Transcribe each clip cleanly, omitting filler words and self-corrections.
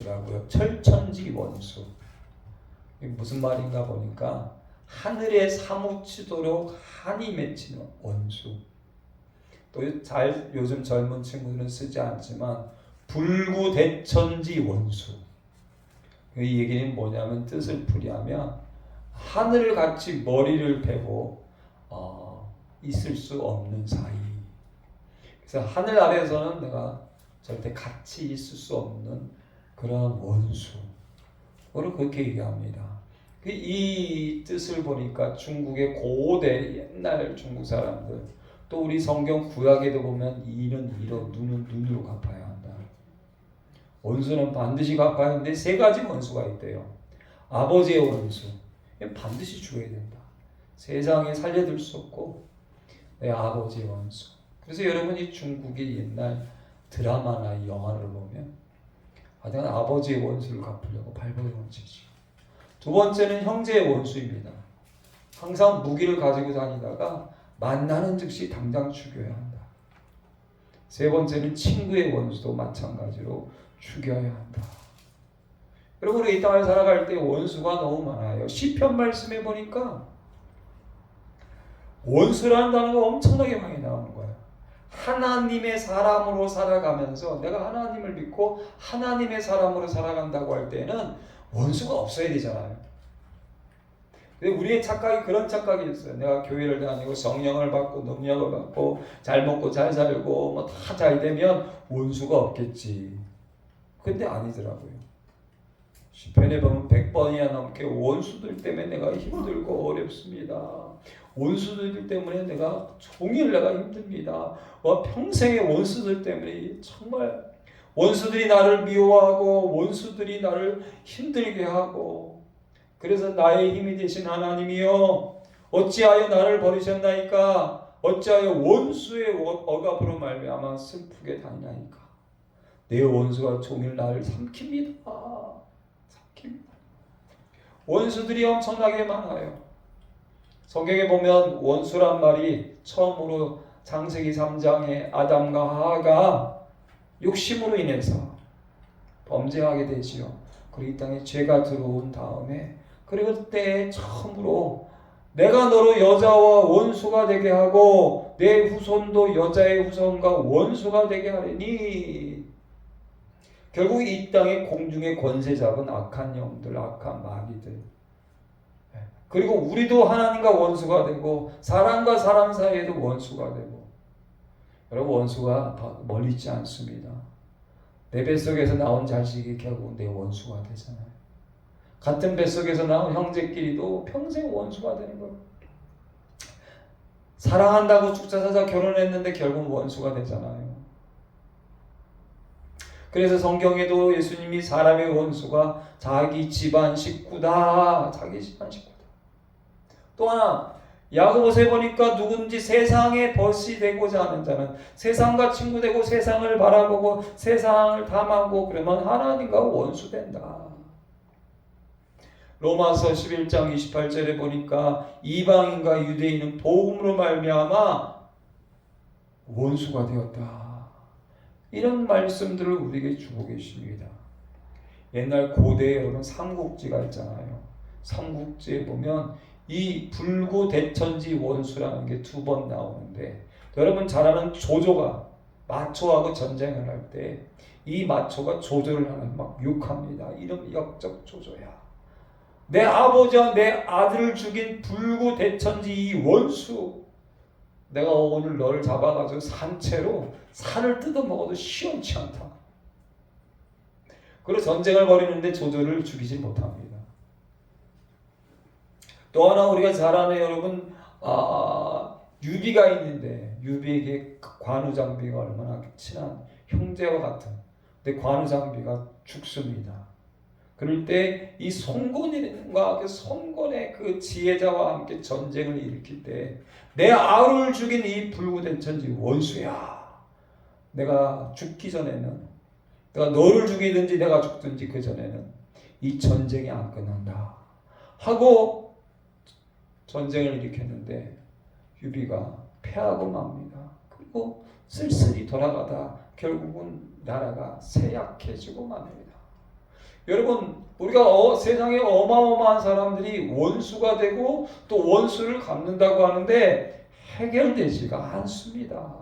라고요. 철천지 원수. 이게 무슨 말인가 보니까 하늘에 사무치도록 한이 맺히는 원수. 또 잘 요즘 젊은 친구들은 쓰지 않지만 불구대천지 원수. 이 얘기는 뭐냐면 뜻을 풀이하면 하늘을 같이 머리를 베고 있을 수 없는 사이. 그래서 하늘 아래에서는 내가 절대 같이 있을 수 없는 그런 원수. 그걸 그렇게 얘기합니다. 이 뜻을 보니까 중국의 고대 옛날 중국 사람들, 또 우리 성경 구약에도 보면 이는 이로, 눈은 눈으로 갚아야 한다. 원수는 반드시 갚아야 하는데 세 가지 원수가 있대요. 아버지의 원수, 반드시 죽어야 된다. 세상에 살려둘 수 없고 내 아버지의 원수. 그래서 여러분이 중국의 옛날 드라마나 영화를 보면 내가 아버지의 원수를 갚으려고 발버둥을 치지. 두 번째는 형제의 원수입니다. 항상 무기를 가지고 다니다가 만나는 즉시 당장 죽여야 한다. 세 번째는 친구의 원수도 마찬가지로 죽여야 한다. 여러분, 우리 이 땅을 살아갈 때 원수가 너무 많아요. 시편 말씀에 보니까 원수라는 단어가 엄청나게 많이 나오는 거예요. 하나님의 사람으로 살아가면서 내가 하나님을 믿고 하나님의 사람으로 살아간다고 할 때는 원수가 없어야 되잖아요. 근데 우리의 착각이 그런 착각이 있어요. 내가 교회를 다니고 성령을 받고 능력을 받고 잘 먹고 잘 살고 뭐 다 잘 되면 원수가 없겠지. 근데 아니더라고요. 시편에 보면 100번이나 넘게 원수들 때문에 내가 힘들고 어렵습니다. 원수들 때문에 내가 종일 내가 힘듭니다. 평생의 원수들 때문에 정말 원수들이 나를 미워하고 원수들이 나를 힘들게 하고, 그래서 나의 힘이 되신 하나님이여 어찌하여 나를 버리셨나이까? 어찌하여 원수의 억압으로 말미암아 슬프게 다니나이까? 내 원수가 종일 나를 삼킵니다. 원수들이 엄청나게 많아요. 성경에 보면 원수란 말이 처음으로 창세기 3장에 아담과 하와가 욕심으로 인해서 범죄하게 되지요. 그리고 이 땅에 죄가 들어온 다음에, 그리고 그때 처음으로 내가 너로 여자와 원수가 되게 하고 내 후손도 여자의 후손과 원수가 되게 하리니, 결국 이 땅의 공중의 권세 잡은 악한 영들, 악한 마귀들, 그리고 우리도 하나님과 원수가 되고 사람과 사람 사이에도 원수가 되고. 여러분, 원수가 멀리 있지 않습니다. 내 뱃속에서 나온 자식이 결국 내 원수가 되잖아요. 같은 뱃속에서 나온 형제끼리도 평생 원수가 되는 거예요. 사랑한다고 죽자사자 결혼했는데 결국 원수가 되잖아요. 그래서 성경에도 예수님이 사람의 원수가 자기 집안 식구다. 자기 집안 식구다. 또 하나, 야고보서에 보니까 누군지 세상의 벗이 되고자 하는 자는, 세상과 친구 되고 세상을 바라보고 세상을 탐하고 그러면 하나님과 원수된다. 로마서 11장 28절에 보니까 이방인과 유대인은 복음으로 말미암아 원수가 되었다. 이런 말씀들을 우리에게 주고 계십니다. 옛날 고대에 여러분 삼국지가 있잖아요. 삼국지에 보면 이 불구대천지 원수라는 게 2번 나오는데, 여러분 잘 아는 조조가 마초하고 전쟁을 할 때 이 마초가 조조를 하는 막 욕합니다. 이름 역적 조조야. 내 아버지와 내 아들을 죽인 불구대천지 이 원수, 내가 오늘 너를 잡아가지고 산채로 살을 뜯어먹어도 시원치 않다. 그리고 전쟁을 벌이는데 조조를 죽이지 못합니다. 또 하나 우리가 잘 아는 여러분, 유비가 있는데 유비에게 관우장비가 얼마나 친한 형제와 같은, 근데 관우장비가 죽습니다. 그럴 때 이 송건과 그 송건의 그 지혜자와 함께 전쟁을 일으킬 때 내 아우를 죽인 이 불구대천지 원수야, 내가 죽기 전에는, 내가 너를 죽이든지 내가 죽든지 그 전에는 이 전쟁이 안 끝난다 하고 전쟁을 일으켰는데 유비가 패하고 맙니다. 그리고 쓸쓸히 돌아가다 결국은 나라가 쇠약해지고 맙니다. 여러분 우리가 세상에 어마어마한 사람들이 원수가 되고 또 원수를 갚는다고 하는데 해결되지가 않습니다.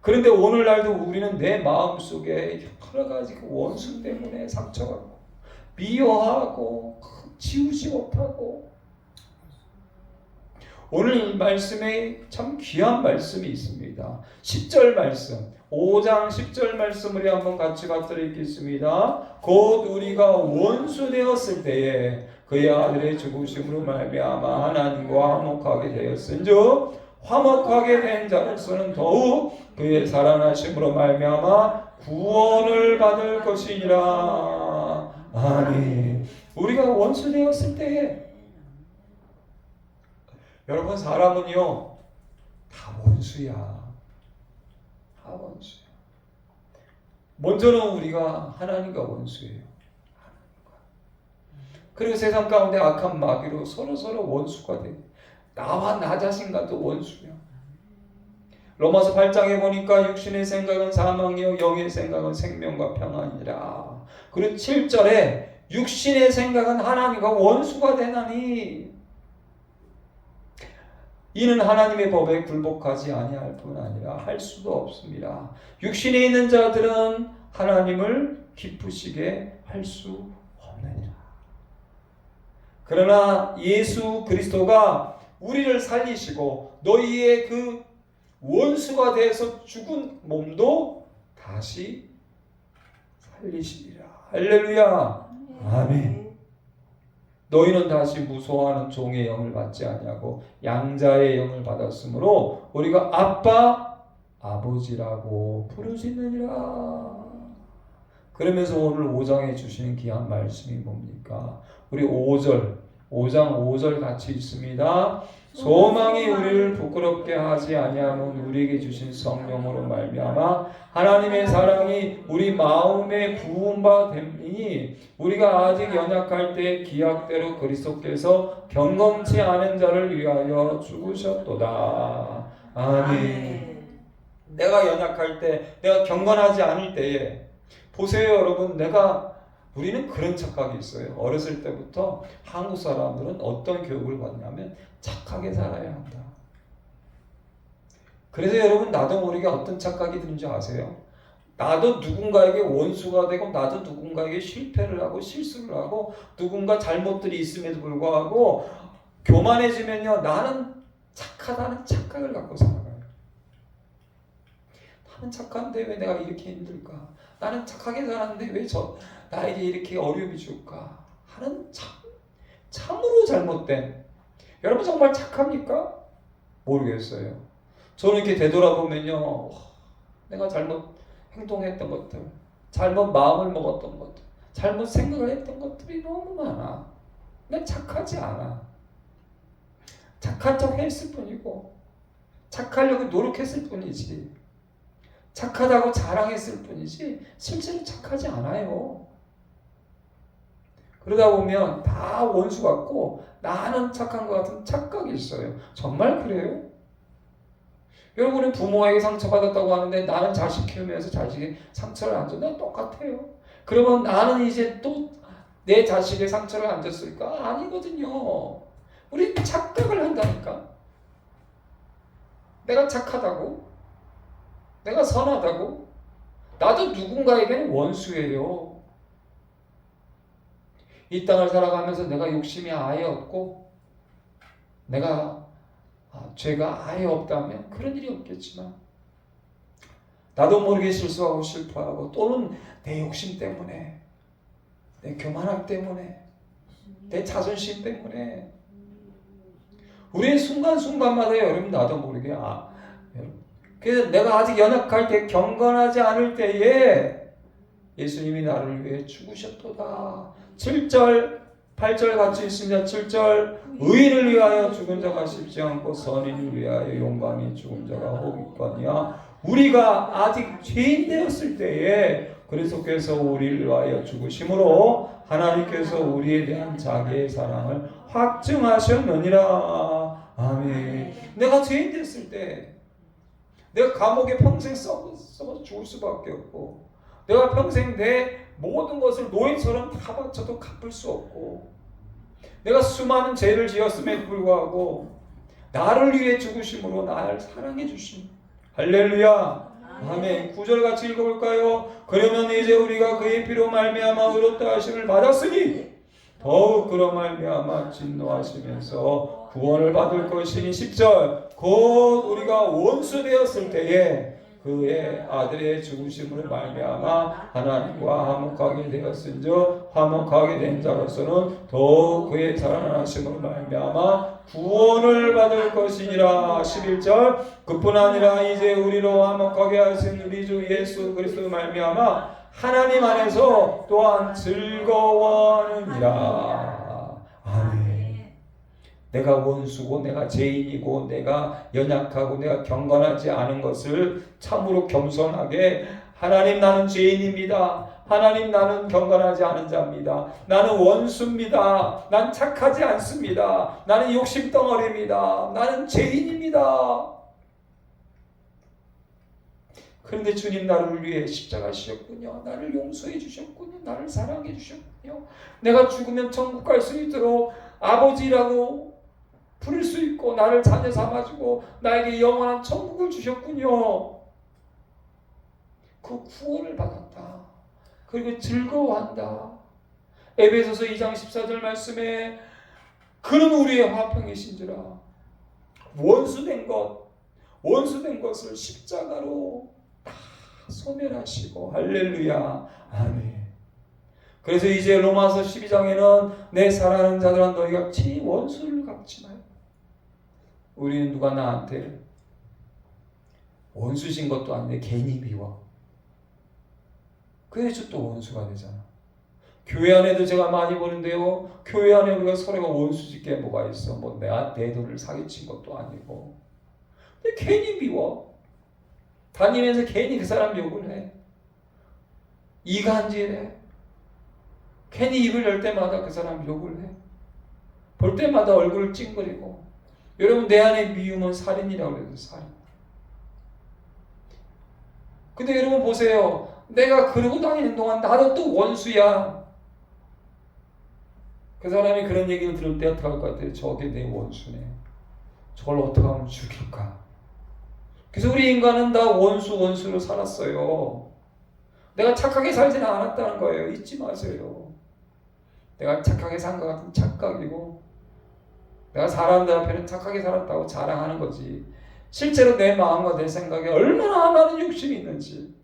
그런데 오늘날도 우리는 내 마음속에 여러 가지 원수 때문에 상처받고 미워하고 지우지 못하고, 오늘 이 말씀에 참 귀한 말씀이 있습니다. 10절 말씀, 5장 10절 말씀을 한번 같이 받들어 읽겠습니다. 곧 우리가 원수 되었을 때에 그의 아들의 죽으심으로 말미암아 하나님과 화목하게 되었은즉 화목하게 된 자로서는 더욱 그의 살아나심으로 말미암아 구원을 받을 것이니라. 아멘. 우리가 원수 되었을 때에, 여러분 사람은요 다 원수야. 다 원수야. 먼저는 우리가 하나님과 원수예요. 그리고 세상 가운데 악한 마귀로 서로 원수가 돼. 나와 나 자신과도 원수야. 로마서 8장에 보니까 육신의 생각은 사망이요 영의 생각은 생명과 평안이라. 그리고 7절에 육신의 생각은 하나님과 원수가 되나니 이는 하나님의 법에 굴복하지 아니할 뿐 아니라 할 수도 없습니다. 육신에 있는 자들은 하나님을 기쁘시게 할 수 없느니라. 그러나 예수 그리스도가 우리를 살리시고 너희의 그 원수가 되어서 죽은 몸도 다시 살리시리라. 할렐루야. 아멘. 너희는 다시 무소하는 종의 영을 받지 아니하고 양자의 영을 받았으므로 우리가 아빠 아버지라고 부르시느니라. 그러면서 오늘 5장에 주시는 귀한 말씀이 뭡니까? 우리 5장 5절 같이 있습니다. 소망이 우리를 부끄럽게 하지 아니하면 우리에게 주신 성령으로 말미암아 하나님의 사랑이 우리 마음에 부은 바 됨이니 우리가 아직 연약할 때 기약대로 그리스도께서 경건치 않은 자를 위하여 죽으셨도다. 아멘. 내가 연약할 때, 내가 경건하지 않을 때에, 보세요 여러분, 우리는 그런 착각이 있어요. 어렸을 때부터 한국 사람들은 어떤 교육을 받냐면 착하게 살아야 한다. 그래서 여러분 나도 모르게 어떤 착각이 드는지 아세요? 나도 누군가에게 원수가 되고 나도 누군가에게 실패를 하고 실수를 하고 누군가 잘못들이 있음에도 불구하고 교만해지면요 나는 착하다는 착각을 갖고 살아가요. 나는 착한데 왜 내가 이렇게 힘들까? 나는 착하게 살았는데 왜 나에게 이렇게 어려움이 줄까? 하는 참으로 잘못된, 여러분 정말 착합니까? 모르겠어요. 저는 이렇게 되돌아보면요 내가 잘못 행동했던 것들, 잘못 마음을 먹었던 것들, 잘못 생각을 했던 것들이 너무 많아. 난 착하지 않아. 착한 척 했을 뿐이고 착하려고 노력했을 뿐이지, 착하다고 자랑했을 뿐이지 실제로 착하지 않아요. 그러다 보면 다 원수 같고 나는 착한 것 같은 착각이 있어요. 정말 그래요? 여러분은 부모에게 상처받았다고 하는데 나는 자식 키우면서 자식이 상처를 안 줬나? 똑같아요. 그러면 나는 이제 또 내 자식의 상처를 안 줬을까? 아니거든요. 우리 착각을 한다니까. 내가 착하다고? 내가 선하다고? 나도 누군가에게는 원수예요. 이 땅을 살아가면서 내가 욕심이 아예 없고 내가 죄가 아예 없다면 그런 일이 없겠지만 나도 모르게 실수하고 실패하고 또는 내 욕심 때문에, 내 교만함 때문에, 내 자존심 때문에 우리의 순간순간마다 여러분 나도 모르게 여러분, 그래서 내가 아직 연약할 때, 경건하지 않을 때에 예수님이 나를 위해 죽으셨도다. 7절 8절 같이 있습니다. 7절 의인을 위하여 죽은 자가 쉽지 않고 선인을 위하여 용감히 죽은 자가 혹 있거니와 우리가 아직 죄인 되었을 때에 그리스도께서 우리를 위하여 죽으심으로 하나님께서 우리에 대한 자기의 사랑을 확증하셨느니라. 아멘. 내가 죄인 됐을 때, 내가 감옥에 평생 썩어 죽을 수밖에 없고, 내가 평생 내 모든 것을 노예처럼 다 바쳐도 갚을 수 없고, 내가 수많은 죄를 지었음에도 불구하고 나를 위해 죽으심으로 나를 사랑해 주심. 할렐루야. 아멘. 9절 같이 읽어볼까요? 그러면 이제 우리가 그의 피로 말미암아 의롭다 하심을 받았으니 더욱 그로 말미암아 진노하시면서 구원을 받을 것이니. 10절 곧 우리가 원수 되었을 때에 그의 아들의 죽으심으로 말미암아 하나님과 화목하게 되었은즉 화목하게 된 자로서는 더욱 그의 살아나심으로 말미암아 구원을 받을 것이니라. 11절 그뿐 아니라 이제 우리로 화목하게 하신 우리 주 예수 그리스도 말미암아 하나님 안에서 또한 즐거워하느니라. 아멘. 내가 원수고 내가 죄인이고 내가 연약하고 내가 경건하지 않은 것을 참으로 겸손하게 하나님 나는 죄인입니다. 하나님 나는 경건하지 않은 자입니다. 나는 원수입니다. 난 착하지 않습니다. 나는 욕심덩어리입니다. 나는 죄인입니다. 그런데 주님 나를 위해 십자가 지셨군요. 나를 용서해 주셨군요. 나를 사랑해 주셨군요. 내가 죽으면 천국 갈 수 있도록 아버지라고 부를 수 있고 나를 자녀 삼아주고 나에게 영원한 천국을 주셨군요. 그 구원을 받았다. 그리고 즐거워한다. 에베소서 2장 14절 말씀에 그는 우리의 화평이신지라. 원수된 것을 십자가로 다 소멸하시고. 할렐루야. 아멘. 그래서 이제 로마서 12장에는 내 사랑하는 자들아 너희가 친히 원수를 갚지 말고. 우리는 누가 나한테 원수신 것도 아닌데 괜히 비워. 그래서 또 원수가 되잖아. 교회 안에도 제가 많이 보는데요. 교회 안에 우리가 서로가 원수 짓게 뭐가 있어. 뭐 내 돈을 사기친 것도 아니고. 근데 괜히 비워. 다니면서 괜히 그 사람 욕을 해. 이간질해. 괜히 입을 열 때마다 그 사람 욕을 해. 볼 때마다 얼굴을 찡그리고. 여러분 내 안에 미움은 살인이라고 그래요. 살인. 근데 여러분 보세요. 내가 그러고 다니는 동안 나도 또 원수야. 그 사람이 그런 얘기를 들을 때 어떻게 할 것 같아요? 저게 내 원수네. 저걸 어떻게 하면 죽일까? 그래서 우리 인간은 다 원수로 살았어요. 내가 착하게 살지는 않았다는 거예요. 잊지 마세요. 내가 착하게 산 것 같은 착각이고 내가 사람들 앞에는 착하게 살았다고 자랑하는 거지. 실제로 내 마음과 내 생각에 얼마나 많은 욕심이 있는지,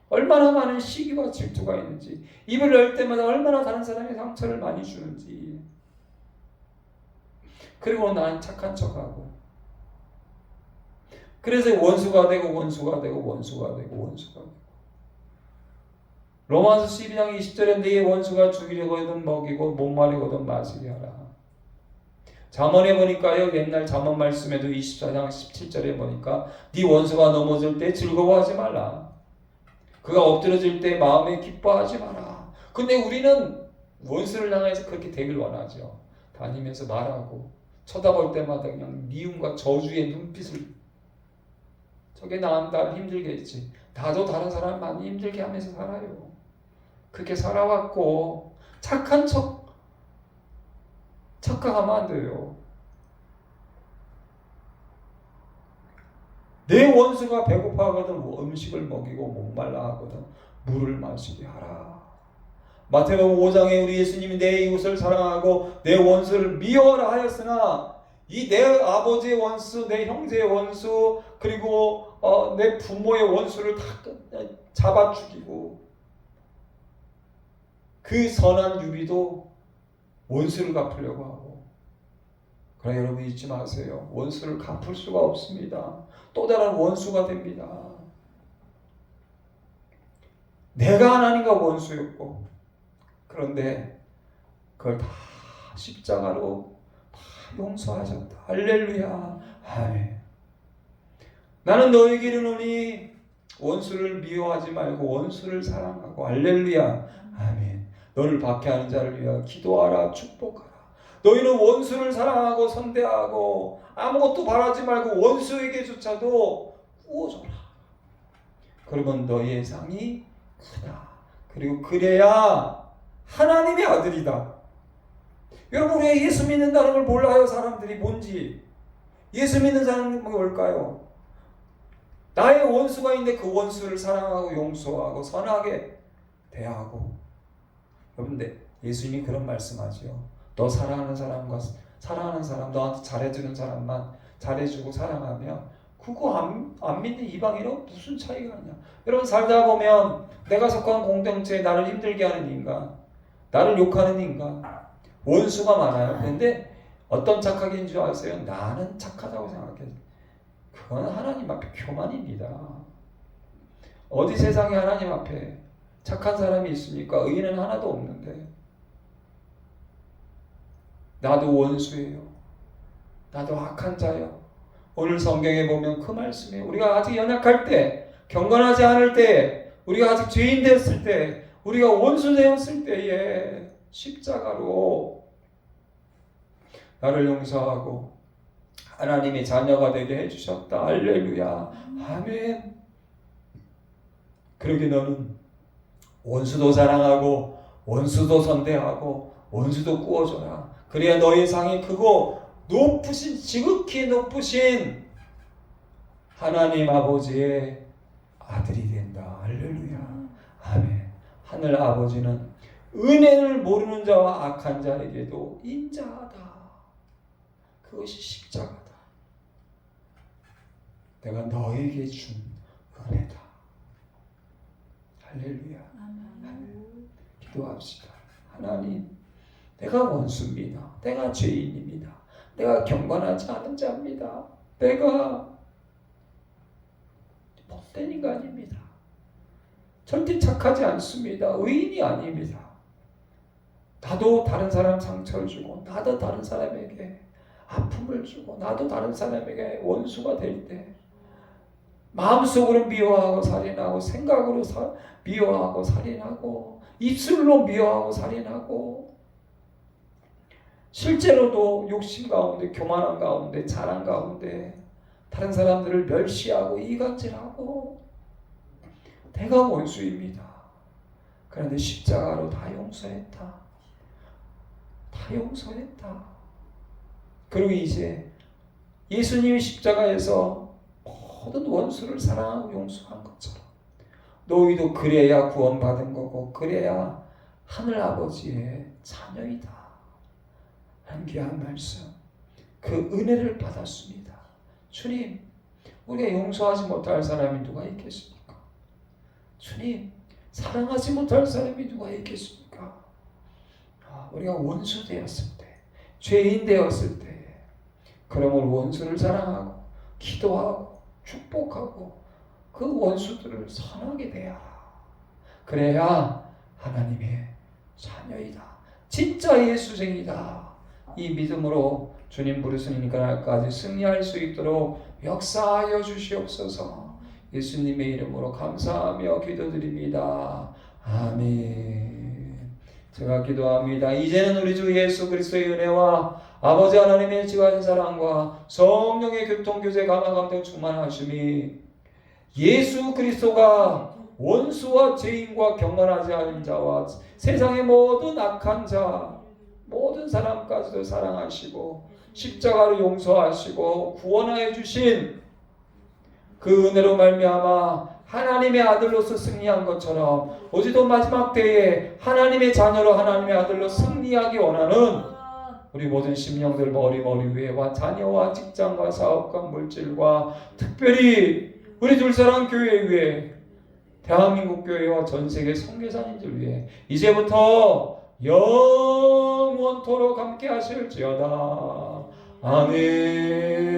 얼마나 많은 시기와 질투가 있는지, 입을 열 때마다 얼마나 다른 사람의 상처를 많이 주는지. 그리고 나는 착한 척하고. 그래서 원수가 되고 원수가 되고 원수가 되고 원수가 되고. 로마서 12장 20절에 네의 원수가 죽이려거든 먹이고 목마르거든 마시게 하라. 잠언에 보니까요, 옛날 잠언 말씀에도 24장 17절에 보니까 네 원수가 넘어질 때 즐거워하지 말라. 그가 엎드러질 때 마음에 기뻐하지 마라. 근데 우리는 원수를 향해서 그렇게 되길 원하죠. 다니면서 말하고 쳐다볼 때마다 그냥 미움과 저주의 눈빛을. 저게 나를 힘들게 했지. 나도 다른 사람 많이 힘들게 하면서 살아요. 그렇게 살아왔고 착한 착각하면 안 돼요. 내 원수가 배고파하거든 음식을 먹이고 목말라 하거든 물을 마시게 하라. 마태복음 5장에 우리 예수님이 내 이웃을 사랑하고 내 원수를 미워하라 하였으나 이 내 아버지의 원수, 내 형제의 원수, 그리고 내 부모의 원수를 다 잡아 죽이고 그 선한 유비도 원수를 갚으려고 하고. 그러나 여러분 잊지 마세요. 원수를 갚을 수가 없습니다. 또 다른 원수가 됩니다. 내가 하나님과 원수였고 그런데 그걸 다 십자가로 다 용서하셨다. 할렐루야. 아멘. 나는 너에게 이르노니 원수를 미워하지 말고 원수를 사랑하고. 할렐루야. 아멘. 너를 박해하는 자를 위하여 기도하라. 축복하라. 너희는 원수를 사랑하고 선대하고 아무것도 바라지 말고 원수에게조차도 구워줘라. 그러면 너희의 상이 크다. 그리고 그래야 하나님의 아들이다. 여러분, 왜 예수 믿는다는 걸 몰라요? 사람들이 뭔지. 예수 믿는 사람은 뭘까요? 나의 원수가 있는데 그 원수를 사랑하고 용서하고 선하게 대하고. 여러분들, 예수님이 그런 말씀하지요. 너 사랑하는 사람, 너한테 잘해주는 사람만 잘해주고 사랑하면 그거 안 믿는 이방인하고 무슨 차이가 나냐. 여러분, 살다 보면 내가 속한 공동체에 나를 힘들게 하는 인간, 나를 욕하는 인간, 원수가 많아요. 그런데 어떤 착각인 줄 아세요? 나는 착하다고 생각해요. 그건 하나님 앞에 교만입니다. 어디 세상에 하나님 앞에 착한 사람이 있습니까? 의인은 하나도 없는데. 나도 원수예요. 나도 악한 자예요. 오늘 성경에 보면 그 말씀이에요. 우리가 아직 연약할 때, 경건하지 않을 때, 우리가 아직 죄인 됐을 때, 우리가 원수 되었을 때에 십자가로 나를 용서하고 하나님의 자녀가 되게 해주셨다. 할렐루야. 아멘. 그러게 너는 원수도 사랑하고 원수도 선대하고 원수도 구워줘라. 그래야 너의 상이 크고 높으신, 지극히 높으신 하나님 아버지의 아들이 된다. 할렐루야. 아멘. 하늘 아버지는 은혜를 모르는 자와 악한 자에게도 인자하다. 그것이 십자가다. 내가 너에게 준 은혜다. 할렐루야. 아멘. 기도합시다. 하나님, 내가 원수입니다. 내가 죄인입니다. 내가 경건하지 않은 자입니다. 내가 못된 인간입니다. 절대 착하지 않습니다. 의인이 아닙니다. 나도 다른 사람 상처를 주고, 나도 다른 사람에게 아픔을 주고, 나도 다른 사람에게 원수가 될 때 마음속으로 미워하고 살인하고, 생각으로 미워하고 살인하고, 입술로 미워하고 살인하고, 실제로도 욕심 가운데, 교만한 가운데, 자랑 가운데 다른 사람들을 멸시하고 이간질하고, 내가 원수입니다. 그런데 십자가로 다 용서했다. 다 용서했다. 그리고 이제 예수님이 십자가에서 모든 원수를 사랑하고 용서한 것처럼 너희도 그래야 구원받은 거고, 그래야 하늘 아버지의 자녀이다. 한 귀한 말씀, 그 은혜를 받았습니다. 주님, 우리가 용서하지 못할 사람이 누가 있겠습니까? 주님, 사랑하지 못할 사람이 누가 있겠습니까? 우리가 원수 되었을 때, 죄인 되었을 때, 그러므로 원수를 사랑하고 기도하고 축복하고 그 원수들을 선하게 대하라. 그래야 하나님의 자녀이다. 진짜 예수쟁이다. 이 믿음으로 주님 부르시는 그날까지 승리할 수 있도록 역사하여 주시옵소서. 예수님의 이름으로 감사하며 기도드립니다. 아멘. 제가 기도합니다. 이제는 우리 주 예수 그리스도의 은혜와 아버지 하나님의 지극한 사랑과 성령의 교통교제 감화감동 충만하심이, 예수 그리스도가 원수와 죄인과 경건하지 않은 자와 세상의 모든 악한 자, 모든 사람까지도 사랑하시고 십자가로 용서하시고 구원하여 주신 그 은혜로 말미암아 하나님의 아들로서 승리한 것처럼 오직도 마지막 때에 하나님의 자녀로 하나님의 아들로 승리하기 원하는 우리 모든 심령들 머리 위에와 자녀와 직장과 사업과 물질과 특별히 우리 둘사랑 교회 위에, 대한민국 교회와 전세계 선교사님들 위해 이제부터 영원토록 함께 하실지어다. 아멘.